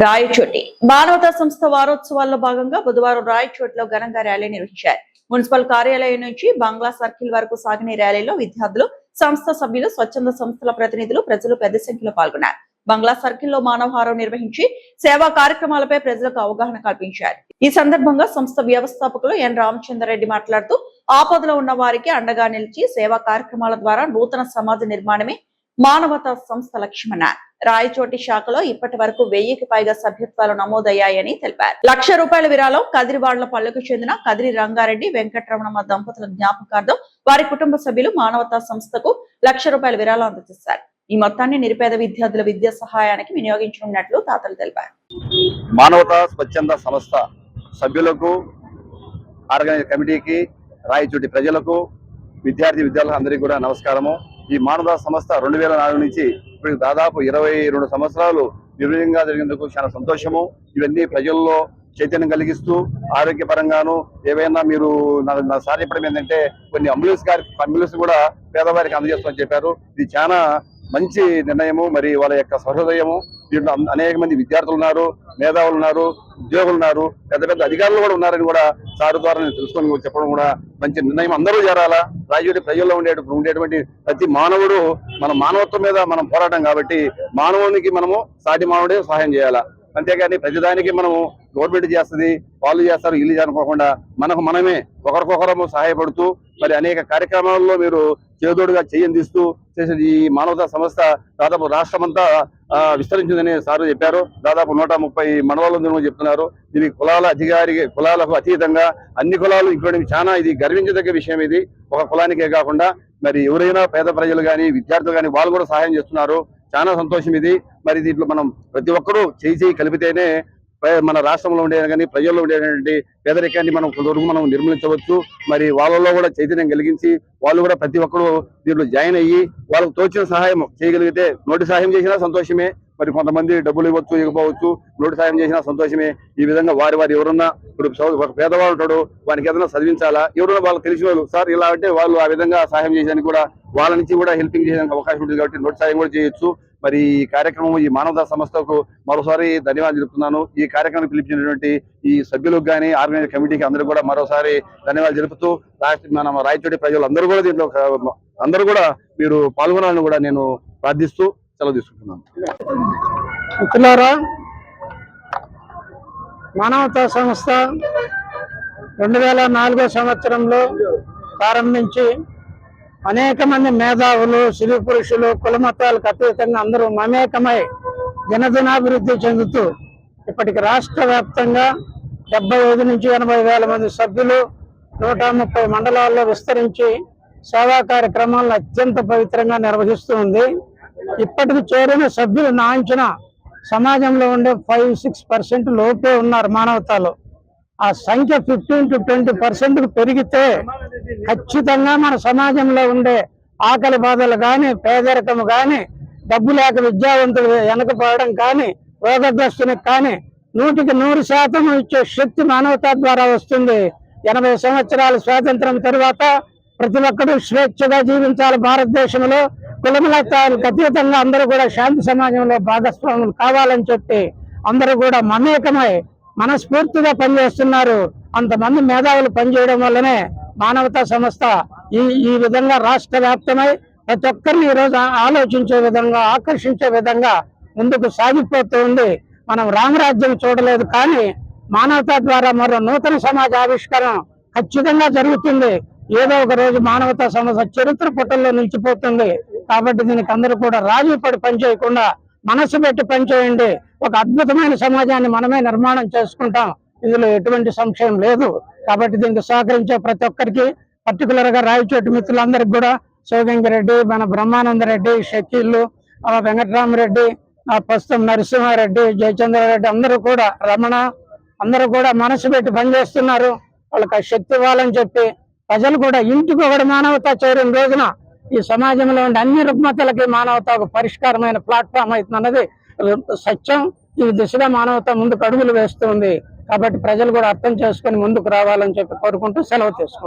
రాయచోటి మానవతా సంస్థ వారోత్సవాల్లో భాగంగా బుధవారం రాయచోటిలో ఘనంగా ర్యాలీ నిర్వహించారు. మున్సిపల్ కార్యాలయం నుంచి బంగ్లా సర్కిల్ వరకు సాగిన ర్యాలీలో విద్యార్థులు, సంస్థ సభ్యులు, స్వచ్ఛంద సంస్థల ప్రతినిధులు, ప్రజలు పెద్ద సంఖ్యలో పాల్గొన్నారు. బంగ్లా సర్కిల్ లో మానవహారం నిర్వహించి సేవా కార్యక్రమాలపై ప్రజలకు అవగాహన కల్పించారు. ఈ సందర్భంగా సంస్థ వ్యవస్థాపకులు ఎన్ రామచంద్రరెడ్డి మాట్లాడుతూ, ఆపదలో ఉన్న వారికి అండగా నిలిచి సేవా కార్యక్రమాల ద్వారా నూతన సమాజ నిర్మాణమే మానవతా సంస్థ లక్ష్యమన్నారు. రాయచోటి శాఖలో ఇప్పటి వరకు 1000కి పైగా సభ్యత్వాలు నమోదయ్యాయని తెలిపారు. ₹1,00,000 విరాళం కదిరివాడల పల్లెకు చెందిన కదిరి రంగారెడ్డి, వెంకటరమణమ్మ దంపతుల జ్ఞాపకార్థం వారి కుటుంబ సభ్యులు మానవతా సంస్థకు ₹1,00,000 విరాళం అందజేశారు. ఈ మొత్తాన్ని నిరుపేద విద్యార్థుల విద్యా సహాయానికి వినియోగించనున్నట్లు తాతలు తెలిపారు. మానవతా స్వచ్ఛంద సంస్థ సభ్యులకు, ఆర్గనైజ్ కమిటీకి, రాయచోటి ప్రజలకు, విద్యార్థులకు అందరికీ కూడా నమస్కారము. ఈ మానవతా సంస్థ 2004 నుంచి ఇప్పుడు దాదాపు 22 సంవత్సరాలు నిర్వహంగా జరిగేందుకు చాలా సంతోషము. ఇవన్నీ ప్రజల్లో చైతన్యం కలిగిస్తూ ఆరోగ్యపరంగాను ఏవైనా మీరు నా సాధ్యపడం ఏంటంటే కొన్ని అంబులెన్స్ కూడా పేదవారికి అందజేస్తామని చెప్పారు. ఇది చాలా మంచి నిర్ణయము. మరి వాళ్ళ యొక్క సహృదయము. దీంట్లో అనేక మంది విద్యార్థులు ఉన్నారు, మేధావులు ఉన్నారు, ఉద్యోగులు ఉన్నారు, పెద్ద పెద్ద అధికారులు కూడా ఉన్నారని కూడా సార్ ద్వారా నేను తెలుసుకొని చెప్పడం కూడా మంచి నిర్ణయం. అందరూ చేరాలా. రాజకీయ ప్రజల్లో ఉండేటువంటి ప్రతి మానవుడు మన మానవత్వం మీద మనం పోరాటం కాబట్టి మానవునికి మనము సాటి మానవుడే సహాయం చేయాలా. అంతేగాని ప్రతిదానికి మనము గవర్నమెంట్ చేస్తుంది, వాళ్ళు చేస్తారు, ఇల్లు అనుకోకుండా మనమే ఒకరికొకరము సహాయపడుతూ మరి అనేక కార్యక్రమాల్లో మీరు చేదోడుగా చేయందిస్తూ చేసే ఈ మానవతా సంస్థ దాదాపు రాష్ట్రమంతా విస్తరించిందని సారు చెప్పారు. దాదాపు 130 మండలాలు ఉందని చెప్తున్నారు. ఇది కులాలకు అతీతంగా అన్ని కులాలు ఇంకోటి చాలా ఇది గర్వించదగ్గ విషయం. ఇది ఒక కులానికే కాకుండా మరి ఎవరైనా పేద ప్రజలు కానీ విద్యార్థులు కానీ వాళ్ళు కూడా సహాయం చేస్తున్నారు. చాలా సంతోషం ఇది. మరి దీంట్లో మనం ప్రతి ఒక్కరూ చేయి కలిపితేనే మన రాష్ట్రంలో ఉండే కానీ ప్రజల్లో ఉండేటువంటి పేదరికాన్ని మనం నిర్మూలించవచ్చు. మరి వాళ్ళలో కూడా చైతన్యం కలిగించి వాళ్ళు కూడా ప్రతి ఒక్కరూ దీంట్లో జాయిన్ అయ్యి వాళ్ళకు తోచిన సహాయం చేయగలిగితే, నోటి సహాయం చేసినా సంతోషమే. మరి కొంతమంది డబ్బులు ఇవ్వచ్చు, ఇవ్వకపోవచ్చు, నోటి సాయం చేసినా సంతోషమే. ఈ విధంగా వారి ఎవరున్నా ఇప్పుడు ఒక పేదవాడు ఉంటాడు, వానికి ఏదైనా చదివించాలా, ఎవరైనా వాళ్ళకి తెలిసిన వాళ్ళు సార్ ఇలా అంటే వాళ్ళు ఆ విధంగా సహాయం చేయడానికి కూడా వాళ్ళ నుంచి కూడా హెల్పింగ్ చేయడానికి అవకాశం ఉంటుంది. కాబట్టి నోటి సాయం కూడా చేయొచ్చు. మరి ఈ కార్యక్రమం ఈ మానవతా సంస్థకు మరోసారి ధన్యవాదాలు తెలుపుతున్నాను. ఈ కార్యక్రమం పిలిపించినటువంటి ఈ సభ్యులకు కానీ ఆర్గనైజ్ కమిటీకి అందరూ కూడా మరోసారి ధన్యవాదాలు తెలుపుతూ మన రాయచోటి ప్రజలు అందరూ కూడా దీంట్లో అందరూ కూడా మీరు పాల్గొనాలని కూడా నేను ప్రార్థిస్తూ సెలవు తీసుకుంటున్నాను. మిత్రులారా, మానవతా సంస్థ 2004 సంవత్సరంలో ప్రారంభించి అనేక మంది మేధావులు, స్త్రీ పురుషులు, కుల మతాలకు అతీతంగా అందరూ మమేకమై దినదినాభివృద్ధి చెందుతూ ఇప్పటికి రాష్ట్ర వ్యాప్తంగా 75 నుంచి 80 వేల మంది సభ్యులు 130 మండలాల్లో విస్తరించి సేవా కార్యక్రమాలను అత్యంత పవిత్రంగా నిర్వహిస్తూ ఉంది. ఇప్పటికి చేరిన సభ్యులు నా అంచనా సమాజంలో ఉండే 5-6% లోపే ఉన్నారు మానవతాలో. ఆ సంఖ్య 15 to 20% పెరిగితే ఖచ్చితంగా మన సమాజంలో ఉండే ఆకలి బాధలు కానీ, పేదరికం కానీ, డబ్బు లేక విద్యావంతులు వెనకపోవడం కానీ, రోగగ్రస్తునికి కానీ 100కి 100% ఇచ్చే శక్తి మానవతా ద్వారా వస్తుంది. 80 సంవత్సరాల స్వాతంత్రం తరువాత ప్రతి ఒక్కరూ స్వేచ్ఛగా జీవించాలి. భారతదేశంలో కులమతాలకు అతీతంగా అందరూ కూడా శాంతి సమాజంలో భాగస్వాములు కావాలని చెప్పి అందరూ కూడా మమేకమై మనస్ఫూర్తిగా పనిచేస్తున్నారు. అంతమంది మేధావులు పనిచేయడం వల్లనే మానవతా సంస్థ ఈ విధంగా రాష్ట్ర వ్యాప్తమై ప్రతి ఒక్కరిని ఈరోజు ఆలోచించే విధంగా, ఆకర్షించే విధంగా ముందుకు సాగిపోతుంది. మనం రామరాజ్యం చూడలేదు, కానీ మానవతా ద్వారా మరో నూతన సమాజ ఆవిష్కరణ ఖచ్చితంగా జరుగుతుంది. ఏదో ఒక రోజు మానవతా సంస్థ చరిత్ర పుటల్లో నిలిచిపోతుంది. కాబట్టి దీనికి అందరూ కూడా రాజీ పడి పనిచేయకుండా మనసు పెట్టి పనిచేయండి. ఒక అద్భుతమైన సమాజాన్ని మనమే నిర్మాణం చేసుకుంటాం. ఇందులో ఎటువంటి సంశయం లేదు. కాబట్టి దీనికి సహకరించే ప్రతి ఒక్కరికి, పర్టికులర్ గా రాయచోటి మిత్రులందరికీ కూడా శివగంగిరెడ్డి, మన బ్రహ్మానందరెడ్డి, షకీల్, వెంకటరామరెడ్డి, ప్రస్తుతం నరసింహారెడ్డి, జయచంద్రారెడ్డి అందరూ కూడా, రమణ అందరూ కూడా మనసు పెట్టి పనిచేస్తున్నారు. వాళ్ళకి ఆ శక్తి ఇవ్వాలని చెప్పి ప్రజలు కూడా ఇంటికి ఒకటి మానవతా చేరిన రోజున ఈ సమాజంలో ఉండే అన్ని రుగ్మతలకి మానవత ఒక పరిష్కారమైన ప్లాట్ఫామ్ అవుతుందన్నది సత్యం. ఈ దిశగా మానవత ముందుకు అడుగులు వేస్తుంది. కాబట్టి ప్రజలు కూడా అర్థం చేసుకుని ముందుకు రావాలని చెప్పి కోరుకుంటూ సెలవు తీసుకుంటాం.